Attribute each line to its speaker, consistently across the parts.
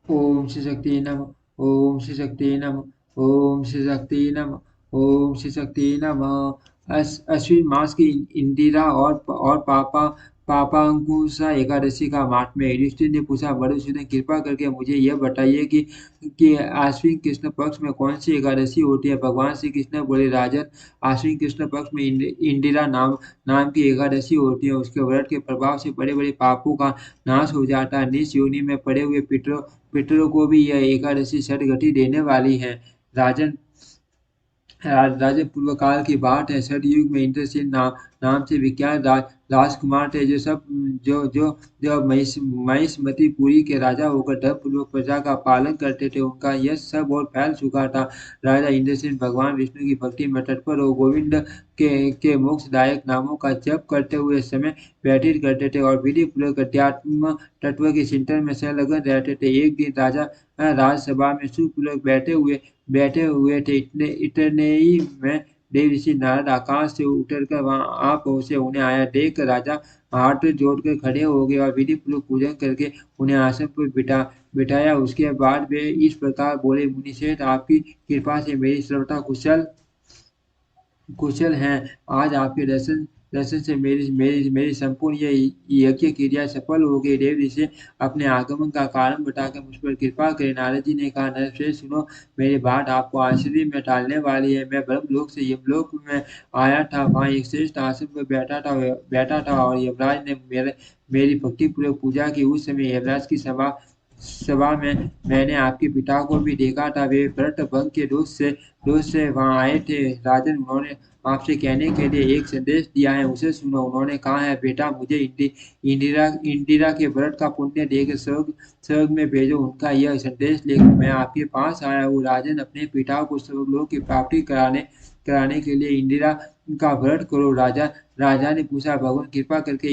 Speaker 1: ओम श्री शक्ति नमः। ओम श्री शक्ति नमः। ओम श्री शक्ति नमः। ओम श्री शक्ति नमः। अश्विन मास की इंदिरा और पापा अंकुशा एकादशी का महात्म्य। युधिष्ठिर ने पूछा, मधुसूदन कृपा करके मुझे यह बताइए कि आश्विन कृष्ण पक्ष में कौन सी एकादशी होती है। भगवान श्री कृष्ण बोले, राजन, आश्विन कृष्ण पक्ष में इंदिरा नाम की एकादशी होती है। उसके व्रत के प्रभाव से बड़े बड़े पापों का नाश हो जाता है। नीच योनि में पड़े हुए पितरों को भी यह एकादशी सद्गति देने वाली है। राजन, राजन पूर्व काल की बात है। सतयुग में इंद्रसेन नाम से विख्यात राजकुमार थे, जो महिष्मतिपुरी के राजा होकर धर्मपूर्वक प्रजा का पालन करते थे। उनका यश सब और फैल चुका था। राजा इंद्रसेन भगवान विष्णु की भक्ति में तत्पर हो गोविंद के मोक्षदायक नामों का जप करते हुए समय व्यतीत करते थे और विधि पूर्वक अध्यात्म तत्व के चिंतन में संलग्न रहते थे। एक दिन राजा राजसभा में सुखपूर्वक बैठे हुए थे। इतने ही में देव ऋषि नारद आकाश से उतरकर वहां आ पहुंचे। उन्हें आया देख कर राजा हाथ जोड़कर खड़े हो गए और विधि पूर्वक पूजन करके उन्हें आसन पर बिठाया। उसके बाद वे इस प्रकार बोले, मुनिश्रेष्ठ, आपकी कृपा से मेरी सर्वथा कुशल हैं। आज आपके दर्शन दर्शन से मेरी संपूर्ण ये यज्ञ क्रिया सफल हो गई। देव ऋषि अपने आगमन का कारण बताकर मुझ पर कृपा करें। नारद जी ने कहा, नरश्रेष्ठ सुनो, मेरी बात आपको आश्चर्य में डालने वाली है। मैं ब्रह्मलोक से यमलोक में आया था। वहाँ एक श्रेष्ठ आसन पर बैठा था और यमराज ने मेरी भक्ति पूर्वक पूजा की। उस समय यमराज की सभा में मैंने आपके पिता को भी देखा था। वे व्रत भंग के दोष से वहां आए थे। राजन, उन्होंने आपसे कहने के लिए एक संदेश दिया है, उसे सुनो। उन्होंने कहा है, बेटा, मुझे इंदिरा के व्रत का पुण्य देकर स्वर्ग में भेजो। उनका यह संदेश लेकर मैं आपके पास आया हूँ। राजन, अपने पिता को स्वर्गलोक की प्राप्ति कराने के लिए इंदिरा का व्रत करो। राजा ने पूछा, भगवान कृपा करके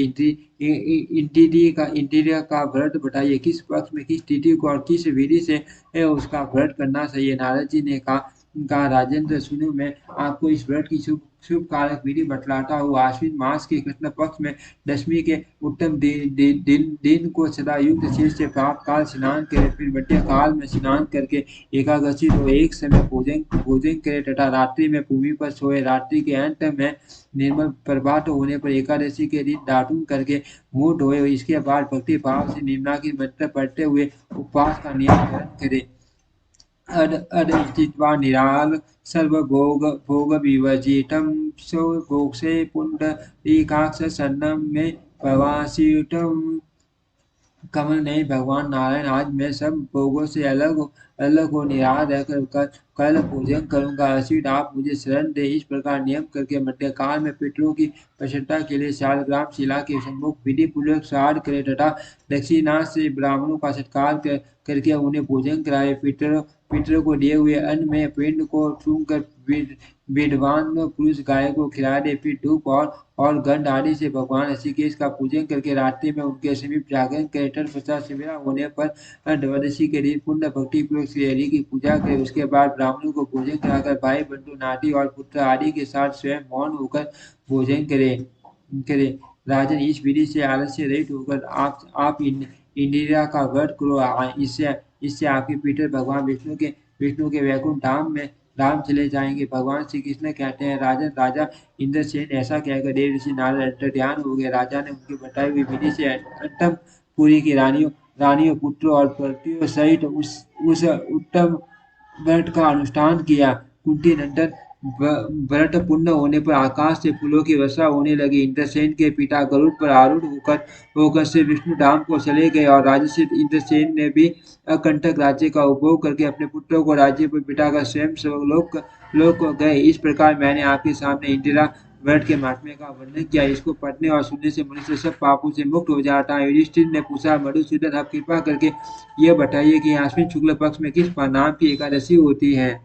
Speaker 1: इंदिरा का व्रत बताइए। किस पक्ष में, किस तिथि को और किस विधि से उसका व्रत करना चाहिए। नारद जी ने कहा, राजेंद्र सुनो, मैं आपको इस व्रत की शुभ कारक विधि बतलाता हूँ। आश्विन मास के कृष्ण पक्ष में दशमी के उत्तम दिन को सदा युक्त शीर्ष से प्राप्त काल स्नान करे, फिर मध्य काल में स्नान करके एकादशी को एक समय भोजन करे तथा रात्रि में भूमि पर सोए। रात्रि के अंत में निर्मल प्रभात होने पर एकादशी के दिन दातुन करके मुंह धोए। इसके बाद भक्ति भाव से निम्नाकी मंत्र पढ़ते हुए उपवास का नियम धारण करे। अड स्थित्वा निराल सर्वभोग विवर्जितं सो भोक्ष्ये पुंडरीकाक्ष सन्नं मे भवासियुतम्। कमल नहीं, भगवान नारायण, आज मैं सब भोगों से अलग हो निराहार रहकर कल पूजन करूंगा। असित, आप मुझे शरण दे। इस प्रकार नियम करके मध्यकाल में पितरों की प्रसन्नता के लिए शालग्राम शिला के सम्मुख विधि पूर्वक श्राद्ध करे तथा दक्षिणा से ब्राह्मणों का सत्कार करके उन्हें भोजन कराए। पितरों को दिए हुए अन्न में पिंड को सूंघकर विद्वान पुरुष गाय को खिला दे। फिर धूप और गंध आदि से भगवान ऋषिकेश का पूजन करके रात्रि में उनके समीप जागरण करे। तत्पश्चात सवेरा होने पर द्वादशी के दिन पुण्य भक्ति पूर्वक श्री हरि की पूजा करे। उसके बाद ब्राह्मणों को भोजन कराकर भाई बंधु नाती और पुत्र आदि के साथ स्वयं मौन होकर भोजन करे। राजन, इस विधि से आलस्य रहित होकर आप इंदिरा का व्रत करो। इससे आपके पितर भगवान विष्णु के वैकुंठ धाम चले जाएंगे। भगवान श्री कृष्ण कहते हैं, राजन, राजा इंद्रसेन ऐसा कहकर देव ऋषि नारद अंतर्ध्यान हो गए। राजा ने उनकी बताई हुई विधि से अंतपुरी की रानियों, पुत्रों और पतियों सहित उस उत्तम व्रत का अनुष्ठान किया। कुंती नंदन, व्रत पूर्ण होने पर आकाश से फूलों की वर्षा होने लगी। इंद्रसेन के पिता गरुड़ पर आरूढ़ होकर से विष्णु धाम को चले गए और राजर्षि इंद्रसेन ने भी अकंटक राज्य का उपभोग करके अपने पुत्रों को राज्य पर बिठाकर स्वयं लोक को गए। इस प्रकार मैंने आपके सामने इंदिरा व्रत के महात्म्य का वर्णन किया। इसको पढ़ने और सुनने से मनुष्य सब पापों से मुक्त हो जाता है। युधिष्ठिर ने पूछा, मधुसूदन, आप कृपा करके यह बताइए कि आश्विन शुक्ल पक्ष में किस नाम की एकादशी होती है।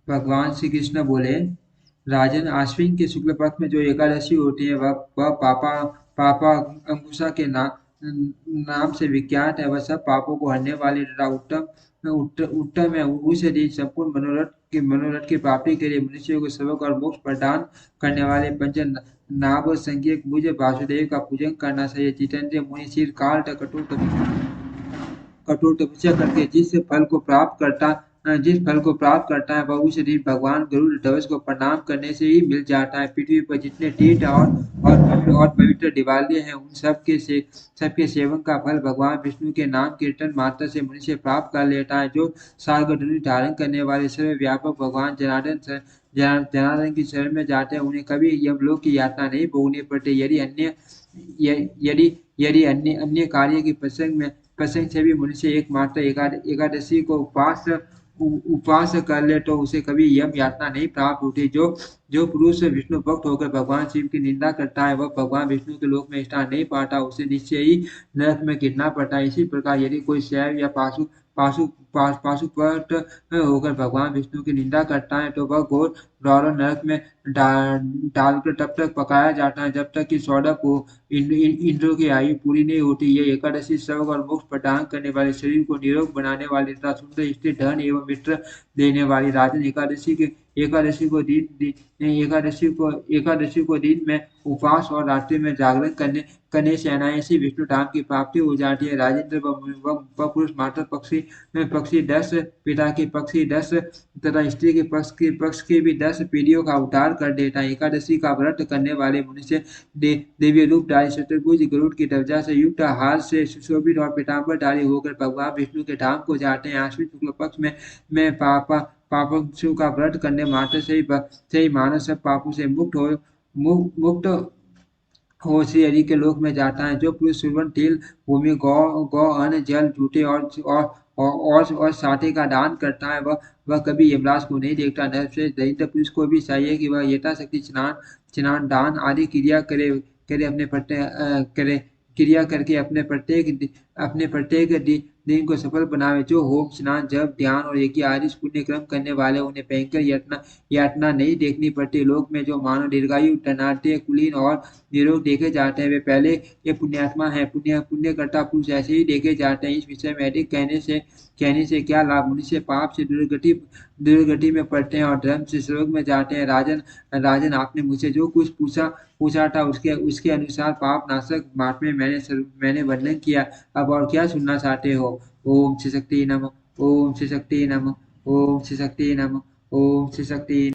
Speaker 1: भगवान श्री कृष्ण बोले, राजन, आश्विन के शुक्ल पक्ष में जो एकादशी होती है वह पापा अंकुशा के नाम से विख्यात है। वह सब पापों को हरने वाली तथा उत्तम है। उस दिन संपूर्ण मनोरथ की प्राप्ति के लिए मनुष्य को सबक और मोक्ष प्रदान करने वाले नाभ संज्ञक मुझे वासुदेव का पूजन करना चाहिए। जितेंद्र मुनि सिर काल कठोर तपस्या करके जिस फल को प्राप्त करता है वह उस दिन भगवान गरुड़ ध्वज को प्रणाम करने से ही मिल जाता है। पृथ्वी पर जितने तीर्थ और पवित्र दिवालय हैं उन सबके सेवन का फल भगवान विष्णु के नाम कीर्तन मात्र से मनुष्य प्राप्त कर लेता है। जो सागर धनुष धारण करने वाले सर्वव्यापक भगवान जनार्दन की शरण में जाते हैं उन्हें कभी यमलोक की यातना नहीं भोगनी पड़ती। यदि अन्य कार्य के प्रसंग से भी मनुष्य एकमात्र एकादशी को उपवास कर ले तो उसे कभी यम यातना नहीं प्राप्त होती। जो पुरुष विष्णु भक्त होकर भगवान शिव की निंदा करता है वह भगवान विष्णु के लोक में स्थान नहीं पाता, उसे निश्चय ही नरक में गिरना पड़ता है। इसी प्रकार यदि कोई शैव या पाशुपत होकर भगवान विष्णु की निंदा करता है तो वह घोर गौरव नरक में डालकर तब तक पकाया जाता है जब तक कि 14 को इंद्रों की आयु पूरी नहीं होती। ये एकादशी स्वर्ग और मोक्ष प्रदान करने वाले, शरीर को निरोग बनाने वाली तथा सुंदर स्त्री, धन एवं मित्र देने वाली राजन एकादशी को दिन में उपवास और रात्रि में जागरण करने से अनायासी विष्णु धाम की प्राप्ति हो जाती है। राजेंद्र व पुरुष माता पक्षी 10, पिता के पक्षी 10 तथा स्त्री के पक्ष के भी 10 पीढ़ियों का उद्धार कर देता है। एकादशी का व्रत करने वाले मनुष्य देवी रूपधारी चतुर्भुज गरुड़ की ध्वजा से युक्त हार से सुशोभित और पीताम्बरधारी होकर भगवान विष्णु के धाम को जाते हैं। आश्विन शुक्ल पक्ष में पापों का व्रत करने मात्र से ही मानव सब पापों से मुक्त हो श्री हरि के लोक में जाता है। जो पुरुष सुवन, तिल, भूमि, गौ अन्न, जल, जूते और साथी का दान करता है वह कभी यमराज को नहीं देखता। नरश्रेष्ठ दरिद्र पुरुष को भी चाहिए कि वह यथाशक्ति स्नान दान आदि क्रिया करके अपने प्रत्येक दिन को सफल बनावे। जो होम, स्नान, जप, ध्यान और यज्ञ आदि पुण्य क्रम करने वाले उन्हें भयंकर यातना नहीं देखनी पड़ती। लोक में जो मानव दीर्घायु, धनाढ्य, कुलीन और निरोग देखे जाते हैं वे पहले ये पुण्यात्मा है। पुण्यकर्ता पुरुष ऐसे ही देखे जाते हैं। इस विषय में अधिक कहने से क्या लाभ। मनुष्य पाप से दुर्गति में पड़ते हैं और धर्म से स्वर्ग में जाते हैं। राजन आपने मुझसे जो कुछ पूछा था उसके अनुसार पाप नाशक महात्म्य मैंने वर्णन किया। अब और क्या सुनना चाहते हो। ओम श्री शक्ति नमः। ओम श्री शक्ति नमः। ओम श्री शक्ति नमः। ओम श्री शक्ति